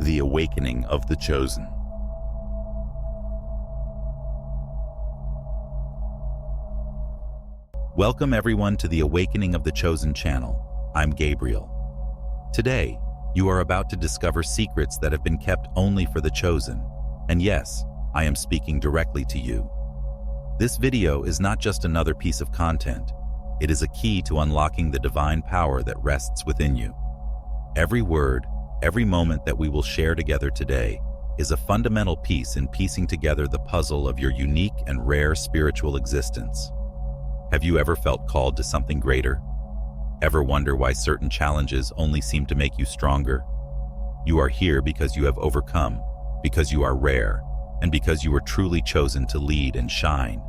The Awakening of the Chosen. Welcome everyone to the Awakening of the Chosen channel. I'm Gabriel. Today, you are about to discover secrets that have been kept only for the chosen. And yes, I am speaking directly to you. This video is not just another piece of content. It is a key to unlocking the divine power that rests within you. Every word, every moment that we will share together today is a fundamental piece in piecing together the puzzle of your unique and rare spiritual existence. Have you ever felt called to something greater? Ever wonder why certain challenges only seem to make you stronger? You are here because you have overcome, because you are rare, and because you were truly chosen to lead and shine.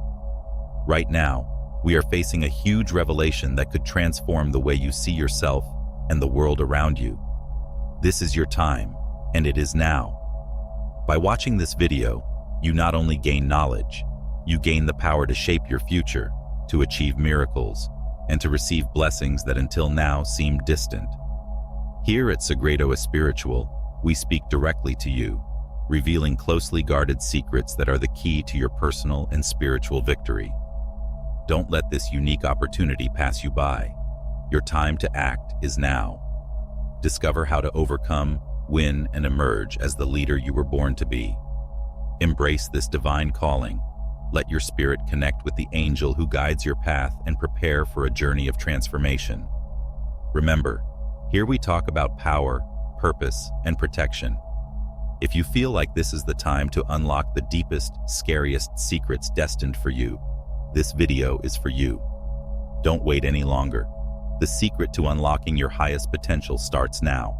Right now, we are facing a huge revelation that could transform the way you see yourself and the world around you. This is your time, and it is now. By watching this video, you not only gain knowledge, you gain the power to shape your future, to achieve miracles, and to receive blessings that until now seemed distant. Here at Sagredo Spiritual, we speak directly to you, revealing closely guarded secrets that are the key to your personal and spiritual victory. Don't let this unique opportunity pass you by. Your time to act is now. Discover how to overcome, win, and emerge as the leader you were born to be. Embrace this divine calling. Let your spirit connect with the angel who guides your path and prepare for a journey of transformation. Remember, here we talk about power, purpose, and protection. If you feel like this is the time to unlock the deepest, scariest secrets destined for you, this video is for you. Don't wait any longer. The secret to unlocking your highest potential starts now.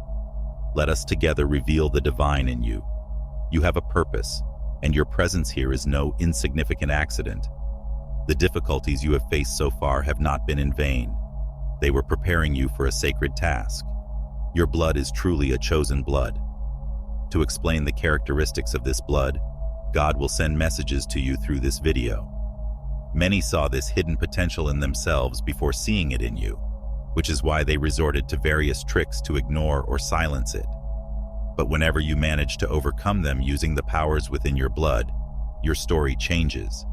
Let us together reveal the divine in you. You have a purpose, and your presence here is no insignificant accident. The difficulties you have faced so far have not been in vain. They were preparing you for a sacred task. Your blood is truly a chosen blood. To explain the characteristics of this blood, God will send messages to you through this video. Many saw this hidden potential in themselves before seeing it in you, which is why they resorted to various tricks to ignore or silence it. But whenever you manage to overcome them using the powers within your blood, your story changes.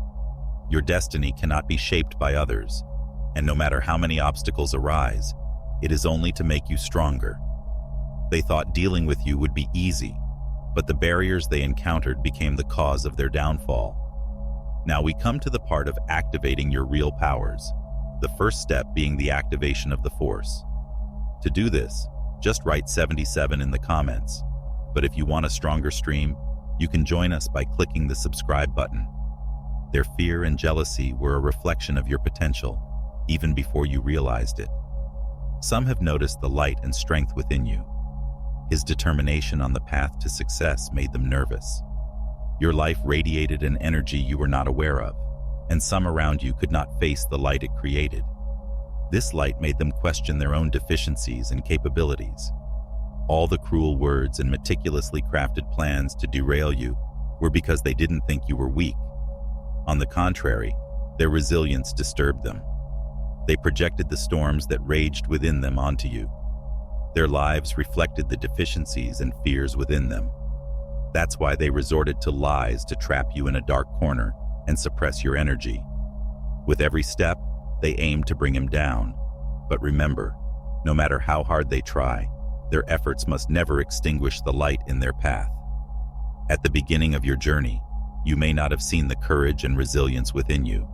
Your destiny cannot be shaped by others, and no matter how many obstacles arise, it is only to make you stronger. They thought dealing with you would be easy, but the barriers they encountered became the cause of their downfall. Now we come to the part of activating your real powers, the first step being the activation of the Force. To do this, just write 77 in the comments. But if you want a stronger stream, you can join us by clicking the subscribe button. Their fear and jealousy were a reflection of your potential, even before you realized it. Some have noticed the light and strength within you. His determination on the path to success made them nervous. Your life radiated an energy you were not aware of, and some around you could not face the light it created. This light made them question their own deficiencies and capabilities. All the cruel words and meticulously crafted plans to derail you were because they didn't think you were weak. On the contrary, their resilience disturbed them. They projected the storms that raged within them onto you. Their lives reflected the deficiencies and fears within them. That's why they resorted to lies to trap you in a dark corner and suppress your energy. With every step, they aimed to bring him down. But remember, no matter how hard they try, their efforts must never extinguish the light in their path. At the beginning of your journey, you may not have seen the courage and resilience within you,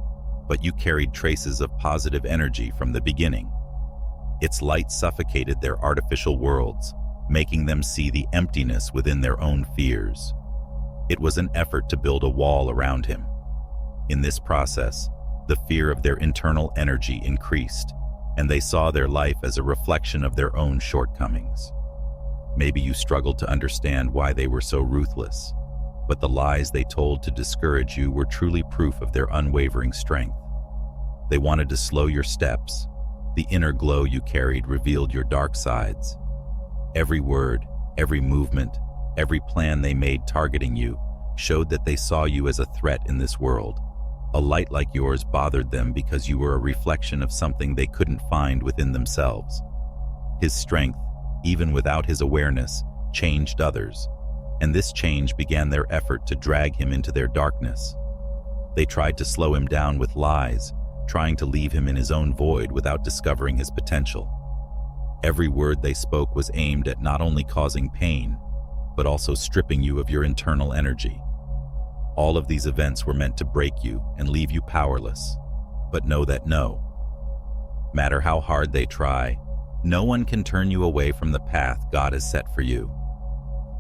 but you carried traces of positive energy from the beginning. Its light suffocated their artificial worlds, making them see the emptiness within their own fears. It was an effort to build a wall around him. In this process, the fear of their internal energy increased, and they saw their life as a reflection of their own shortcomings. Maybe you struggled to understand why they were so ruthless, but the lies they told to discourage you were truly proof of their unwavering strength. They wanted to slow your steps. The inner glow you carried revealed your dark sides. Every word, every movement, every plan they made targeting you showed that they saw you as a threat in this world. A light like yours bothered them because you were a reflection of something they couldn't find within themselves. His strength, even without his awareness, changed others, and this change began their effort to drag him into their darkness. They tried to slow him down with lies, trying to leave him in his own void without discovering his potential. Every word they spoke was aimed at not only causing pain, but also stripping you of your internal energy. All of these events were meant to break you and leave you powerless. But know that no matter how hard they try, no one can turn you away from the path God has set for you.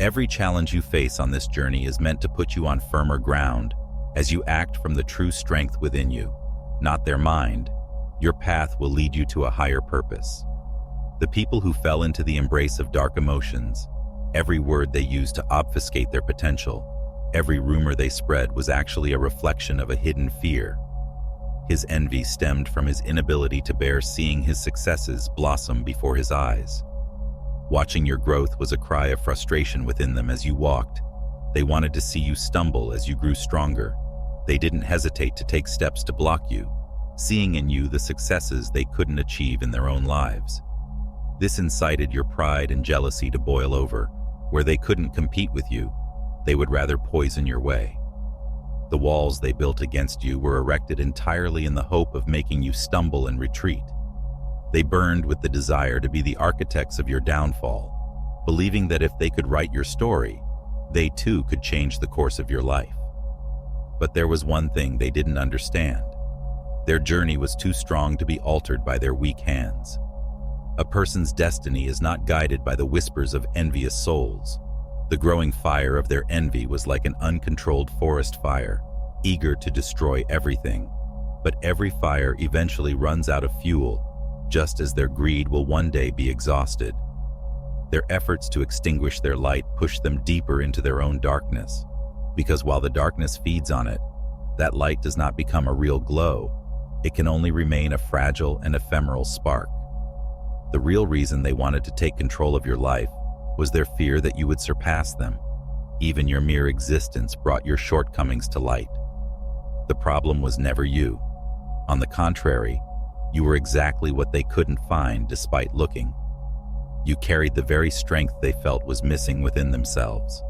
Every challenge you face on this journey is meant to put you on firmer ground as you act from the true strength within you, not their mind. Your path will lead you to a higher purpose. The people who fell into the embrace of dark emotions, every word they used to obfuscate their potential, every rumor they spread was actually a reflection of a hidden fear. His envy stemmed from his inability to bear seeing his successes blossom before his eyes. Watching your growth was a cry of frustration within them as you walked. They wanted to see you stumble as you grew stronger. They didn't hesitate to take steps to block you, seeing in you the successes they couldn't achieve in their own lives. This incited your pride and jealousy to boil over. Where they couldn't compete with you, they would rather poison your way. The walls they built against you were erected entirely in the hope of making you stumble and retreat. They burned with the desire to be the architects of your downfall, believing that if they could write your story, they too could change the course of your life. But there was one thing they didn't understand. Their journey was too strong to be altered by their weak hands. A person's destiny is not guided by the whispers of envious souls. The growing fire of their envy was like an uncontrolled forest fire, eager to destroy everything. But every fire eventually runs out of fuel, just as their greed will one day be exhausted. Their efforts to extinguish their light push them deeper into their own darkness, because while the darkness feeds on it, that light does not become a real glow. It can only remain a fragile and ephemeral spark. The real reason they wanted to take control of your life was their fear that you would surpass them. Even your mere existence brought your shortcomings to light. The problem was never you. On the contrary, you were exactly what they couldn't find despite looking. You carried the very strength they felt was missing within themselves.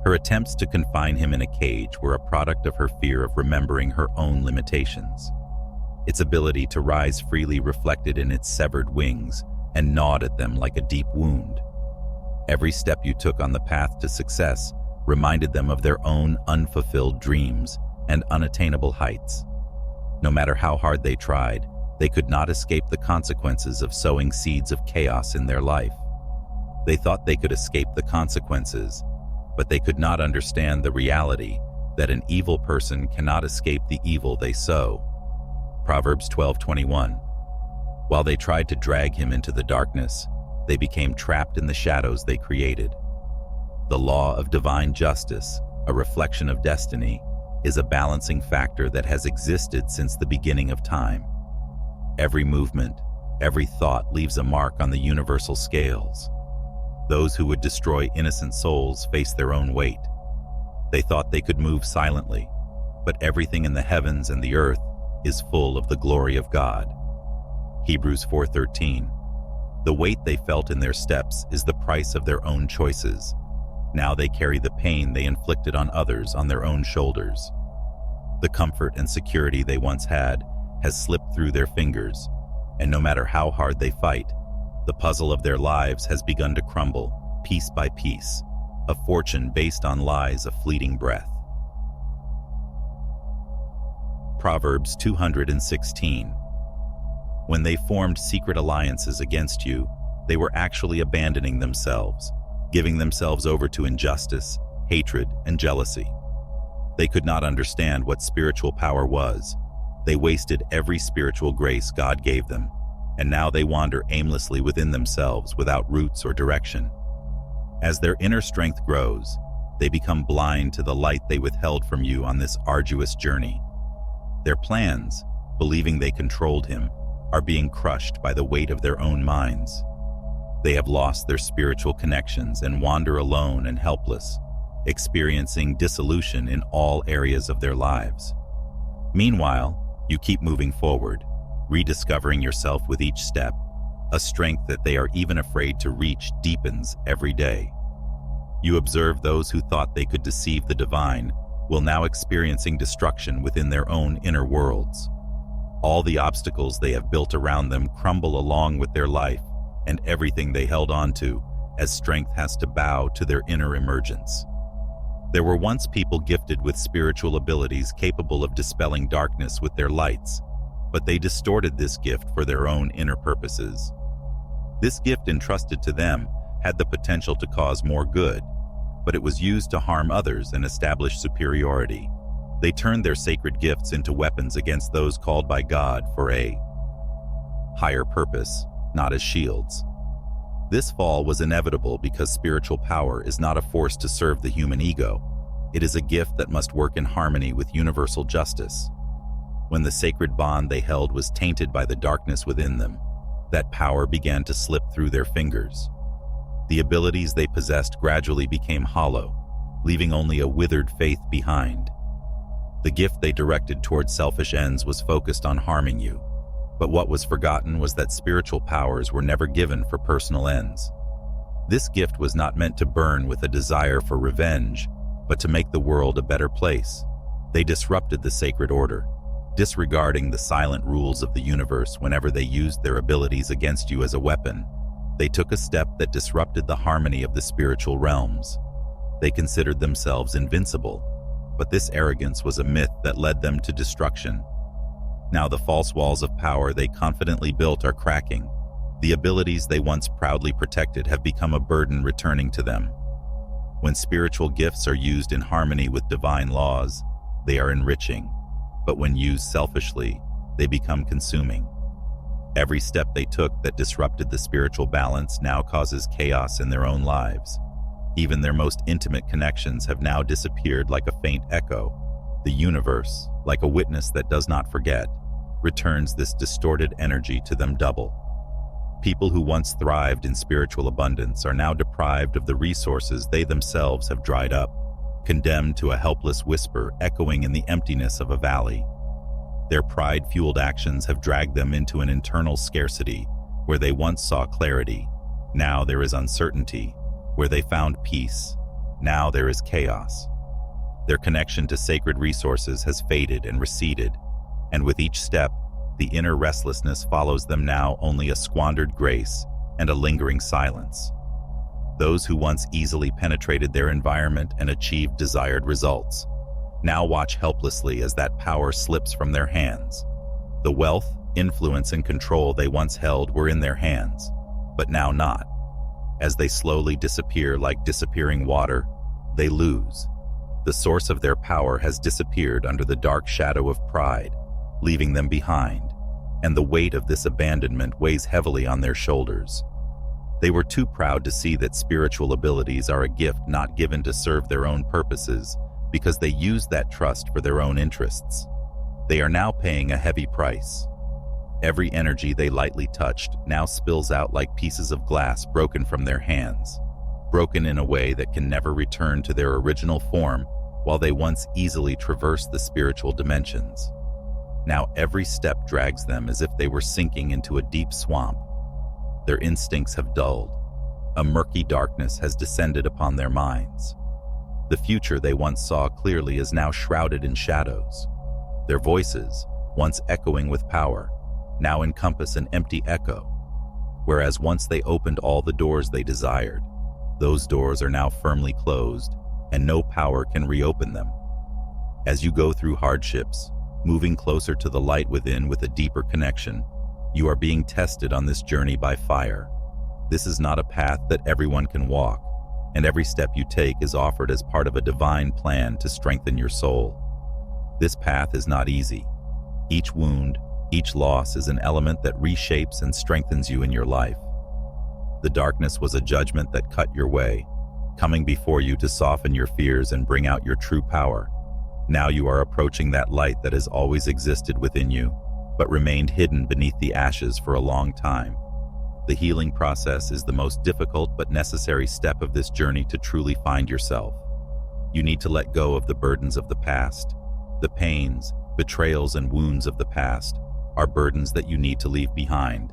Her attempts to confine him in a cage were a product of her fear of remembering her own limitations. Its ability to rise freely reflected in its severed wings and gnawed at them like a deep wound. Every step you took on the path to success reminded them of their own unfulfilled dreams and unattainable heights. No matter how hard they tried, they could not escape the consequences of sowing seeds of chaos in their life. They thought they could escape the consequences, but they could not understand the reality that an evil person cannot escape the evil they sow. Proverbs 12:21. While they tried to drag him into the darkness, they became trapped in the shadows they created. The law of divine justice, a reflection of destiny, is a balancing factor that has existed since the beginning of time. Every movement, every thought leaves a mark on the universal scales. Those who would destroy innocent souls face their own weight. They thought they could move silently, but everything in the heavens and the earth is full of the glory of God. Hebrews 4:13. The weight they felt in their steps is the price of their own choices. Now they carry the pain they inflicted on others on their own shoulders. The comfort and security they once had has slipped through their fingers, and no matter how hard they fight, the puzzle of their lives has begun to crumble, piece by piece, a fortune based on lies of fleeting breath. Proverbs 216. When they formed secret alliances against you, they were actually abandoning themselves, giving themselves over to injustice, hatred, and jealousy. They could not understand what spiritual power was. They wasted every spiritual grace God gave them, and now they wander aimlessly within themselves without roots or direction. As their inner strength grows, they become blind to the light they withheld from you on this arduous journey. Their plans, believing they controlled him, are being crushed by the weight of their own minds. They have lost their spiritual connections and wander alone and helpless, experiencing dissolution in all areas of their lives. Meanwhile, you keep moving forward, rediscovering yourself with each step. A strength that they are even afraid to reach deepens every day. You observe those who thought they could deceive the divine will now experiencing destruction within their own inner worlds. All the obstacles they have built around them crumble along with their life and everything they held on to, as strength has to bow to their inner emergence. There were once people gifted with spiritual abilities capable of dispelling darkness with their lights, but they distorted this gift for their own inner purposes. This gift entrusted to them had the potential to cause more good, but it was used to harm others and establish superiority. They turned their sacred gifts into weapons against those called by God for a higher purpose, not as shields. This fall was inevitable because spiritual power is not a force to serve the human ego. It is a gift that must work in harmony with universal justice. When the sacred bond they held was tainted by the darkness within them, that power began to slip through their fingers. The abilities they possessed gradually became hollow, leaving only a withered faith behind. The gift they directed towards selfish ends was focused on harming you. But what was forgotten was that spiritual powers were never given for personal ends. This gift was not meant to burn with a desire for revenge, but to make the world a better place. They disrupted the sacred order, disregarding the silent rules of the universe whenever they used their abilities against you as a weapon. They took a step that disrupted the harmony of the spiritual realms. They considered themselves invincible, but this arrogance was a myth that led them to destruction. Now the false walls of power they confidently built are cracking. The abilities they once proudly protected have become a burden returning to them. When spiritual gifts are used in harmony with divine laws, they are enriching, but when used selfishly, they become consuming. Every step they took that disrupted the spiritual balance now causes chaos in their own lives. Even their most intimate connections have now disappeared like a faint echo. The universe, like a witness that does not forget, returns this distorted energy to them double. People who once thrived in spiritual abundance are now deprived of the resources they themselves have dried up, condemned to a helpless whisper echoing in the emptiness of a valley. Their pride-fueled actions have dragged them into an internal scarcity. Where they once saw clarity, now there is uncertainty. Where they found peace, now there is chaos. Their connection to sacred resources has faded and receded, and with each step, the inner restlessness follows them now only a squandered grace and a lingering silence. Those who once easily penetrated their environment and achieved desired results now watch helplessly as that power slips from their hands. The wealth, influence, and control they once held were in their hands, but now not. As they slowly disappear like disappearing water, they lose. The source of their power has disappeared under the dark shadow of pride, leaving them behind, and the weight of this abandonment weighs heavily on their shoulders. They were too proud to see that spiritual abilities are a gift not given to serve their own purposes because they used that trust for their own interests. They are now paying a heavy price. Every energy they lightly touched now spills out like pieces of glass broken from their hands, broken in a way that can never return to their original form while they once easily traversed the spiritual dimensions. Now every step drags them as if they were sinking into a deep swamp. Their instincts have dulled. A murky darkness has descended upon their minds. The future they once saw clearly is now shrouded in shadows. Their voices, once echoing with power, now encompass an empty echo. Whereas once they opened all the doors they desired, those doors are now firmly closed, and no power can reopen them. As you go through hardships, moving closer to the light within with a deeper connection, you are being tested on this journey by fire. This is not a path that everyone can walk, and every step you take is offered as part of a divine plan to strengthen your soul. This path is not easy. Each wound, each loss is an element that reshapes and strengthens you in your life. The darkness was a judgment that cut your way, coming before you to soften your fears and bring out your true power. Now you are approaching that light that has always existed within you, but remained hidden beneath the ashes for a long time. The healing process is the most difficult but necessary step of this journey to truly find yourself. You need to let go of the burdens of the past. The pains, betrayals, and wounds of the past are burdens that you need to leave behind.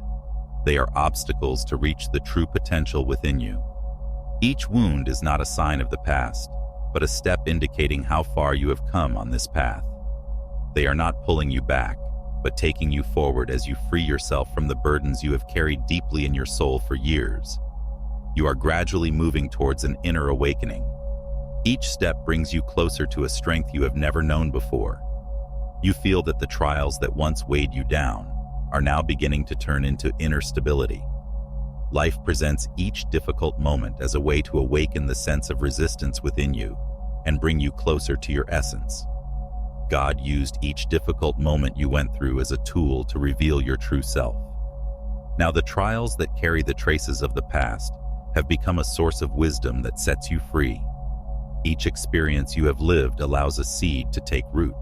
They are obstacles to reach the true potential within you. Each wound is not a sign of the past, but a step indicating how far you have come on this path. They are not pulling you back, but taking you forward as you free yourself from the burdens you have carried deeply in your soul for years. You are gradually moving towards an inner awakening. Each step brings you closer to a strength you have never known before. You feel that the trials that once weighed you down are now beginning to turn into inner stability. Life presents each difficult moment as a way to awaken the sense of resistance within you and bring you closer to your essence. God used each difficult moment you went through as a tool to reveal your true self. Now, the trials that carry the traces of the past have become a source of wisdom that sets you free. Each experience you have lived allows a seed to take root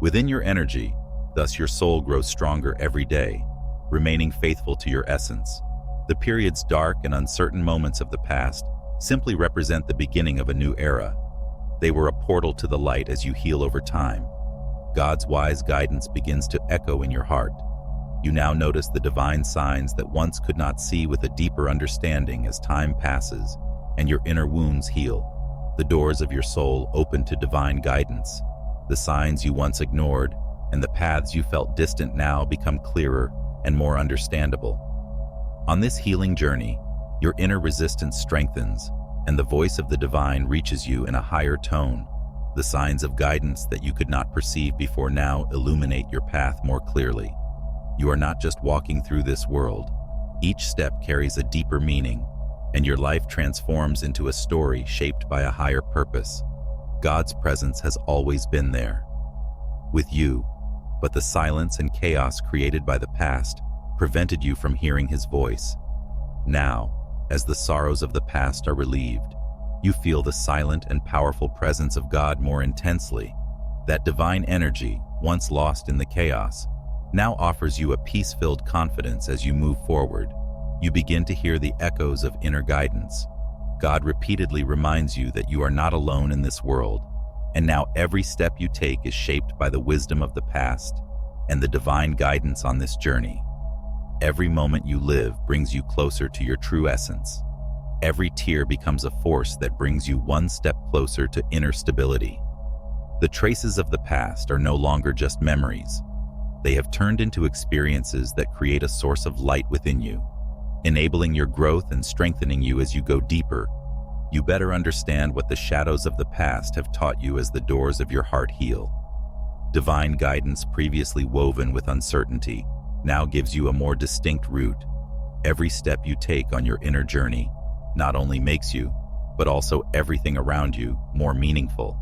within your energy, thus your soul grows stronger every day, remaining faithful to your essence. The period's dark and uncertain moments of the past simply represent the beginning of a new era. They were a portal to the light as you heal over time. God's wise guidance begins to echo in your heart. You now notice the divine signs that once could not see with a deeper understanding as time passes and your inner wounds heal. The doors of your soul open to divine guidance. The signs you once ignored and the paths you felt distant now become clearer and more understandable. On this healing journey, your inner resistance strengthens and the voice of the divine reaches you in a higher tone. The signs of guidance that you could not perceive before now illuminate your path more clearly. You are not just walking through this world. Each step carries a deeper meaning, and your life transforms into a story shaped by a higher purpose. God's presence has always been there with you, but the silence and chaos created by the past prevented you from hearing his voice. Now, as the sorrows of the past are relieved, you feel the silent and powerful presence of God more intensely. That divine energy, once lost in the chaos, now offers you a peace-filled confidence as you move forward. You begin to hear the echoes of inner guidance. God repeatedly reminds you that you are not alone in this world, and now every step you take is shaped by the wisdom of the past and the divine guidance on this journey. Every moment you live brings you closer to your true essence. Every tear becomes a force that brings you one step closer to inner stability. The traces of the past are no longer just memories. They have turned into experiences that create a source of light within you, enabling your growth and strengthening you as you go deeper. You better understand what the shadows of the past have taught you as the doors of your heart heal. Divine guidance previously woven with uncertainty now gives you a more distinct route. Every step you take on your inner journey not only makes you, but also everything around you, more meaningful.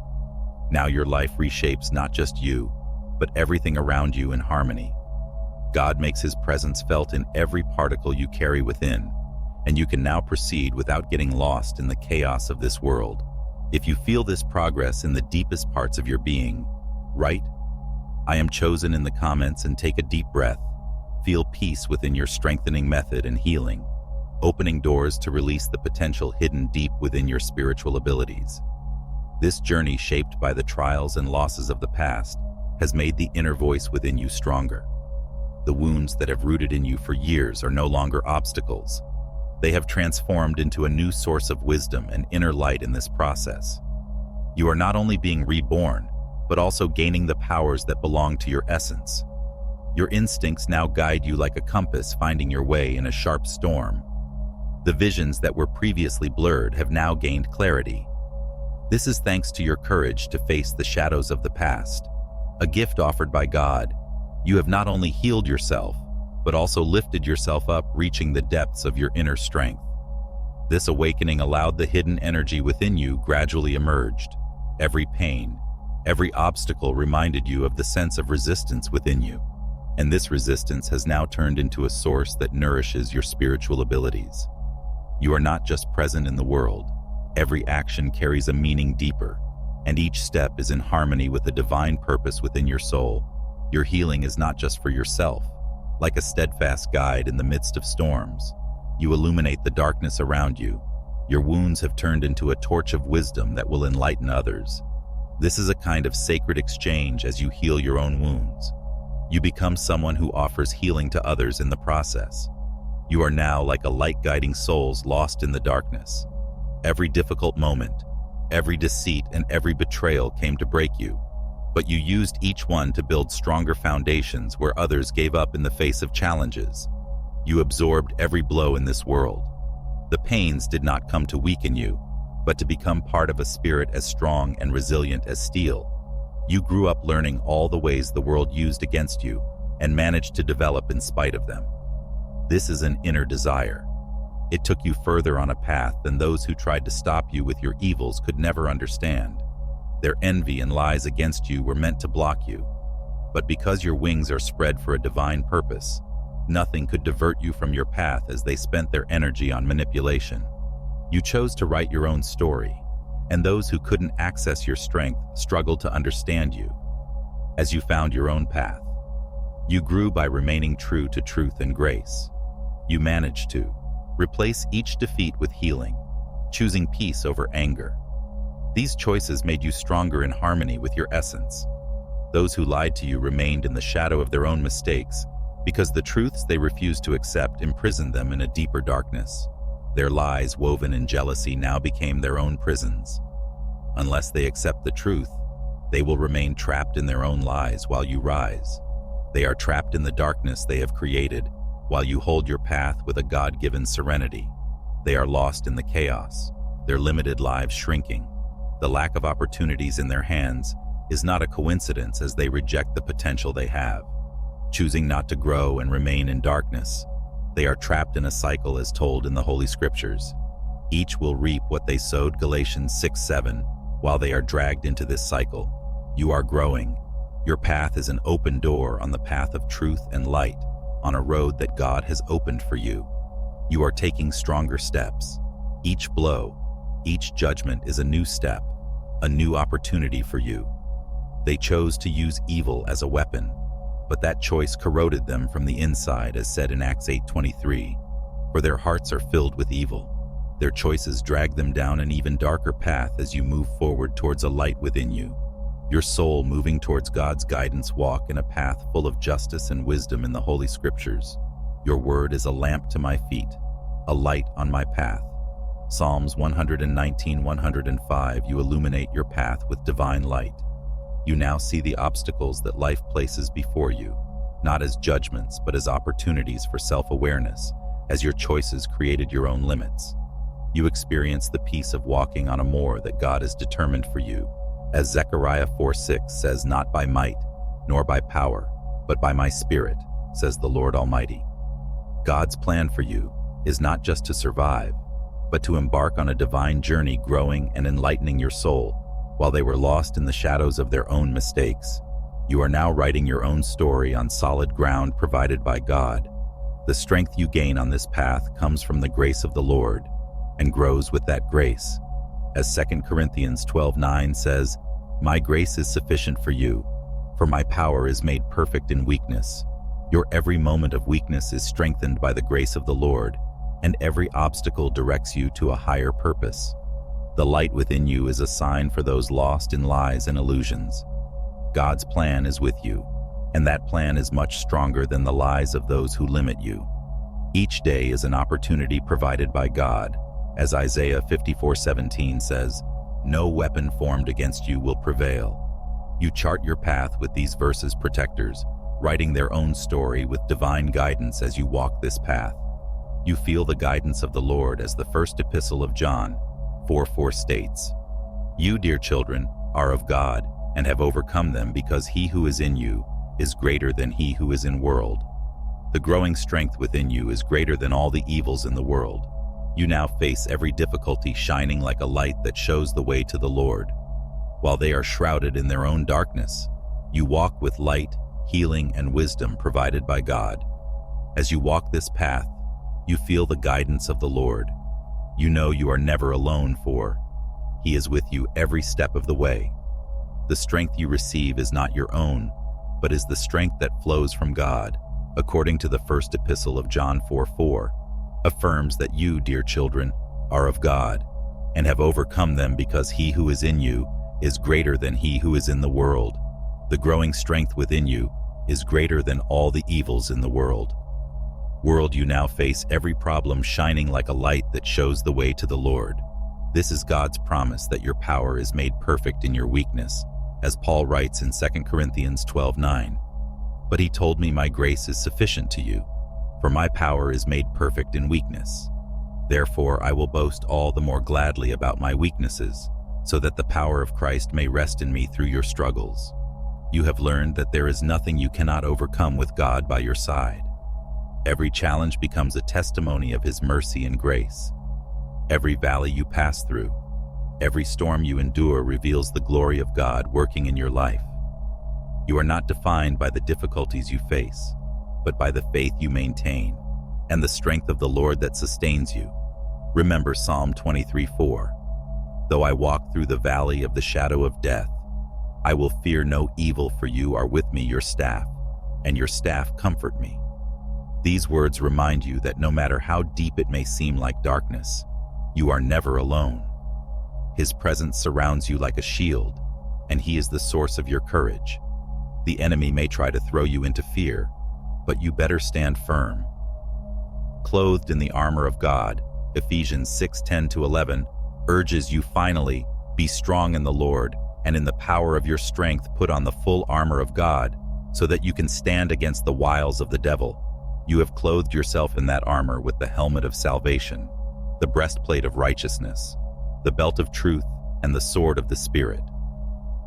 Now your life reshapes not just you, but everything around you in harmony. God makes his presence felt in every particle you carry within, and you can now proceed without getting lost in the chaos of this world. If you feel this progress in the deepest parts of your being, write, "I am chosen" in the comments and take a deep breath. Feel peace within your strengthening method and healing, opening doors to release the potential hidden deep within your spiritual abilities. This journey, shaped by the trials and losses of the past, has made the inner voice within you stronger. The wounds that have rooted in you for years are no longer obstacles. They have transformed into a new source of wisdom and inner light in this process. You are not only being reborn, but also gaining the powers that belong to your essence. Your instincts now guide you like a compass, finding your way in a sharp storm. The visions that were previously blurred have now gained clarity. This is thanks to your courage to face the shadows of the past, a gift offered by God. You have not only healed yourself, but also lifted yourself up, reaching the depths of your inner strength. This awakening allowed the hidden energy within you gradually emerged. Every pain, every obstacle reminded you of the sense of resistance within you. And this resistance has now turned into a source that nourishes your spiritual abilities. You are not just present in the world. Every action carries a meaning deeper, and each step is in harmony with a divine purpose within your soul. Your healing is not just for yourself. Like a steadfast guide in the midst of storms, you illuminate the darkness around you. Your wounds have turned into a torch of wisdom that will enlighten others. This is a kind of sacred exchange. As you heal your own wounds, you become someone who offers healing to others in the process. You are now like a light guiding souls lost in the darkness. Every difficult moment, every deceit, and every betrayal came to break you, but you used each one to build stronger foundations where others gave up in the face of challenges. You absorbed every blow in this world. The pains did not come to weaken you, but to become part of a spirit as strong and resilient as steel. You grew up learning all the ways the world used against you and managed to develop in spite of them. This is an inner desire. It took you further on a path than those who tried to stop you with your evils could never understand. Their envy and lies against you were meant to block you. But because your wings are spread for a divine purpose, nothing could divert you from your path as they spent their energy on manipulation. You chose to write your own story, and those who couldn't access your strength struggled to understand you. As you found your own path, you grew by remaining true to truth and grace. You managed to replace each defeat with healing, choosing peace over anger. These choices made you stronger in harmony with your essence. Those who lied to you remained in the shadow of their own mistakes because the truths they refused to accept imprisoned them in a deeper darkness. Their lies, woven in jealousy, now became their own prisons. Unless they accept the truth, they will remain trapped in their own lies while you rise. They are trapped in the darkness they have created, while you hold your path with a God-given serenity. They are lost in the chaos, their limited lives shrinking. The lack of opportunities in their hands is not a coincidence as they reject the potential they have. Choosing not to grow and remain in darkness, they are trapped in a cycle as told in the Holy Scriptures. Each will reap what they sowed, Galatians 6:7, while they are dragged into this cycle. You are growing. Your path is an open door on the path of truth and light, on a road that God has opened for you. You are taking stronger steps. Each blow, each judgment is a new step, a new opportunity for you. They chose to use evil as a weapon, but that choice corroded them from the inside, as said in Acts 8:23, for their hearts are filled with evil. Their choices drag them down an even darker path as you move forward towards a light within you. Your soul moving towards God's guidance, walk in a path full of justice and wisdom in the Holy Scriptures. Your word is a lamp to my feet, a light on my path. Psalms 119:105, you illuminate your path with divine light. You now see the obstacles that life places before you, not as judgments, but as opportunities for self-awareness, as your choices created your own limits. You experience the peace of walking on a moor that God has determined for you. As Zechariah 4:6 says, not by might, nor by power, but by my Spirit, says the Lord Almighty. God's plan for you is not just to survive, but to embark on a divine journey, growing and enlightening your soul. While they were lost in the shadows of their own mistakes, you are now writing your own story on solid ground provided by God. The strength you gain on this path comes from the grace of the Lord and grows with that grace. As 2 Corinthians 12:9 says, my grace is sufficient for you, for my power is made perfect in weakness. Your every moment of weakness is strengthened by the grace of the Lord, and every obstacle directs you to a higher purpose. The light within you is a sign for those lost in lies and illusions. God's plan is with you, and that plan is much stronger than the lies of those who limit you. Each day is an opportunity provided by God. As Isaiah 54:17 says, no weapon formed against you will prevail. You chart your path with these verses, protectors, writing their own story with divine guidance as you walk this path. You feel the guidance of the Lord as the first epistle of John 4:4 states, you, dear children, are of God and have overcome them, because he who is in you is greater than he who is in world. The growing strength within you is greater than all the evils in the world. You now face every difficulty shining like a light that shows the way to the Lord. While they are shrouded in their own darkness, you walk with light, healing, and wisdom provided by God. As you walk this path, you feel the guidance of the Lord. You know you are never alone, for He is with you every step of the way. The strength you receive is not your own, but is the strength that flows from God, according to the first epistle of John 4:4. Affirms that you, dear children, are of God and have overcome them, because he who is in you is greater than he who is in the world. The growing strength within you is greater than all the evils in the world. You now face every problem shining like a light that shows the way to the Lord. This is God's promise that your power is made perfect in your weakness, as Paul writes in 2 Corinthians 12:9. But he told me, my grace is sufficient to you, for my power is made perfect in weakness. Therefore I will boast all the more gladly about my weaknesses, so that the power of Christ may rest in me through your struggles. You have learned that there is nothing you cannot overcome with God by your side. Every challenge becomes a testimony of His mercy and grace. Every valley you pass through, every storm you endure reveals the glory of God working in your life. You are not defined by the difficulties you face, but by the faith you maintain and the strength of the Lord that sustains you. Remember Psalm 23:4. Though I walk through the valley of the shadow of death, I will fear no evil, for you are with me, your staff, and your staff comfort me. These words remind you that no matter how deep it may seem like darkness, you are never alone. His presence surrounds you like a shield, and He is the source of your courage. The enemy may try to throw you into fear, but you better stand firm. Clothed in the armor of God, Ephesians 6:10-11 urges you, finally, be strong in the Lord, and in the power of your strength put on the full armor of God, so that you can stand against the wiles of the devil. You have clothed yourself in that armor with the helmet of salvation, the breastplate of righteousness, the belt of truth, and the sword of the Spirit.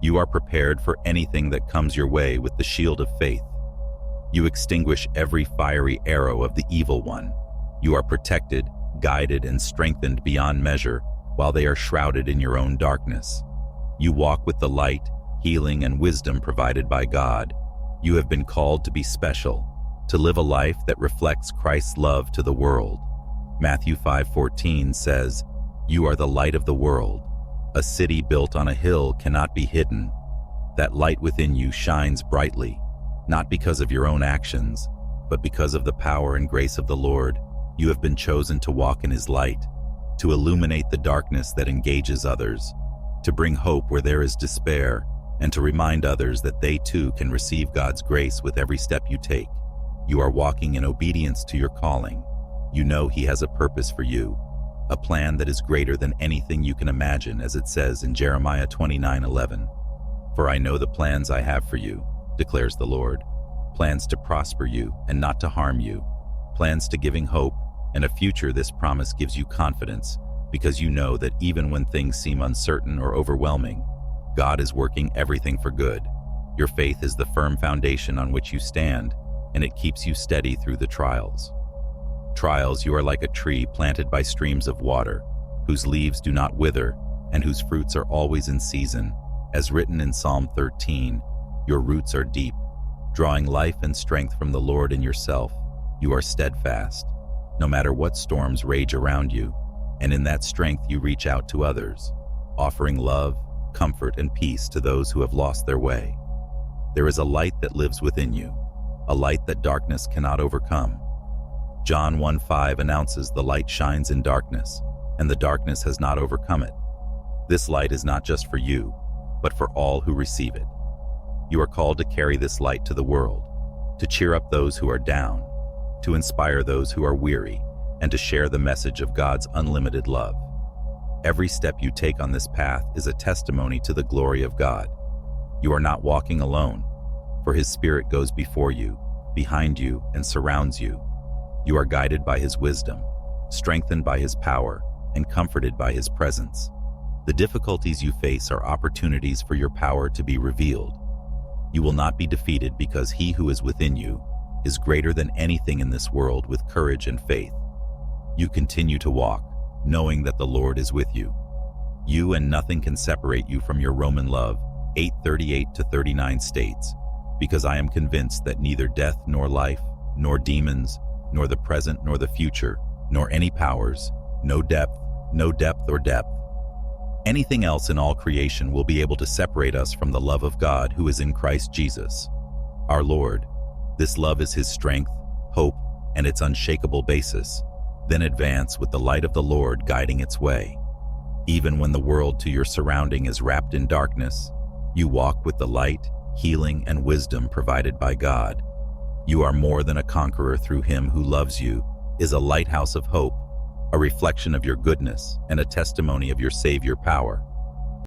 You are prepared for anything that comes your way with the shield of faith. You extinguish every fiery arrow of the evil one. You are protected, guided, and strengthened beyond measure, while they are shrouded in your own darkness. You walk with the light, healing, and wisdom provided by God. You have been called to be special, to live a life that reflects Christ's love to the world. Matthew 5:14 says, "You are the light of the world. A city built on a hill cannot be hidden." That light within you shines brightly, not because of your own actions, but because of the power and grace of the Lord. You have been chosen to walk in His light, to illuminate the darkness that engages others, to bring hope where there is despair, and to remind others that they too can receive God's grace with every step you take. You are walking in obedience to your calling. You know He has a purpose for you, a plan that is greater than anything you can imagine, as it says in Jeremiah 29:11. "For I know the plans I have for you, declares the Lord, plans to prosper you and not to harm you, plans to giving hope and a future." This promise gives you confidence, because you know that even when things seem uncertain or overwhelming, God is working everything for good. Your faith is the firm foundation on which you stand, and it keeps you steady through the trials. You are like a tree planted by streams of water, whose leaves do not wither, and whose fruits are always in season. As written in Psalm 13, your roots are deep, drawing life and strength from the Lord in yourself. You are steadfast, no matter what storms rage around you, and in that strength you reach out to others, offering love, comfort, and peace to those who have lost their way. There is a light that lives within you, a light that darkness cannot overcome. John 1:5 announces the light shines in darkness, and the darkness has not overcome it. This light is not just for you, but for all who receive it. You are called to carry this light to the world, to cheer up those who are down, to inspire those who are weary, and to share the message of God's unlimited love. Every step you take on this path is a testimony to the glory of God. You are not walking alone, for His Spirit goes before you, behind you, and surrounds you. You are guided by His wisdom, strengthened by His power, and comforted by His presence. The difficulties you face are opportunities for your power to be revealed. You will not be defeated, because He who is within you is greater than anything in this world. With courage and faith, you continue to walk, knowing that the Lord is with you. You and nothing can separate you from your Roman love, 8:38-39 states, "Because I am convinced that neither death nor life, nor demons, nor the present nor the future, nor any powers, no depth or depth, anything else in all creation will be able to separate us from the love of God who is in Christ Jesus, our Lord." This love is His strength, hope, and its unshakable basis. Then advance with the light of the Lord guiding its way. Even when the world to your surrounding is wrapped in darkness, you walk with the light, healing, and wisdom provided by God. You are more than a conqueror through Him who loves you, is a lighthouse of hope, a reflection of your goodness and a testimony of your Savior power.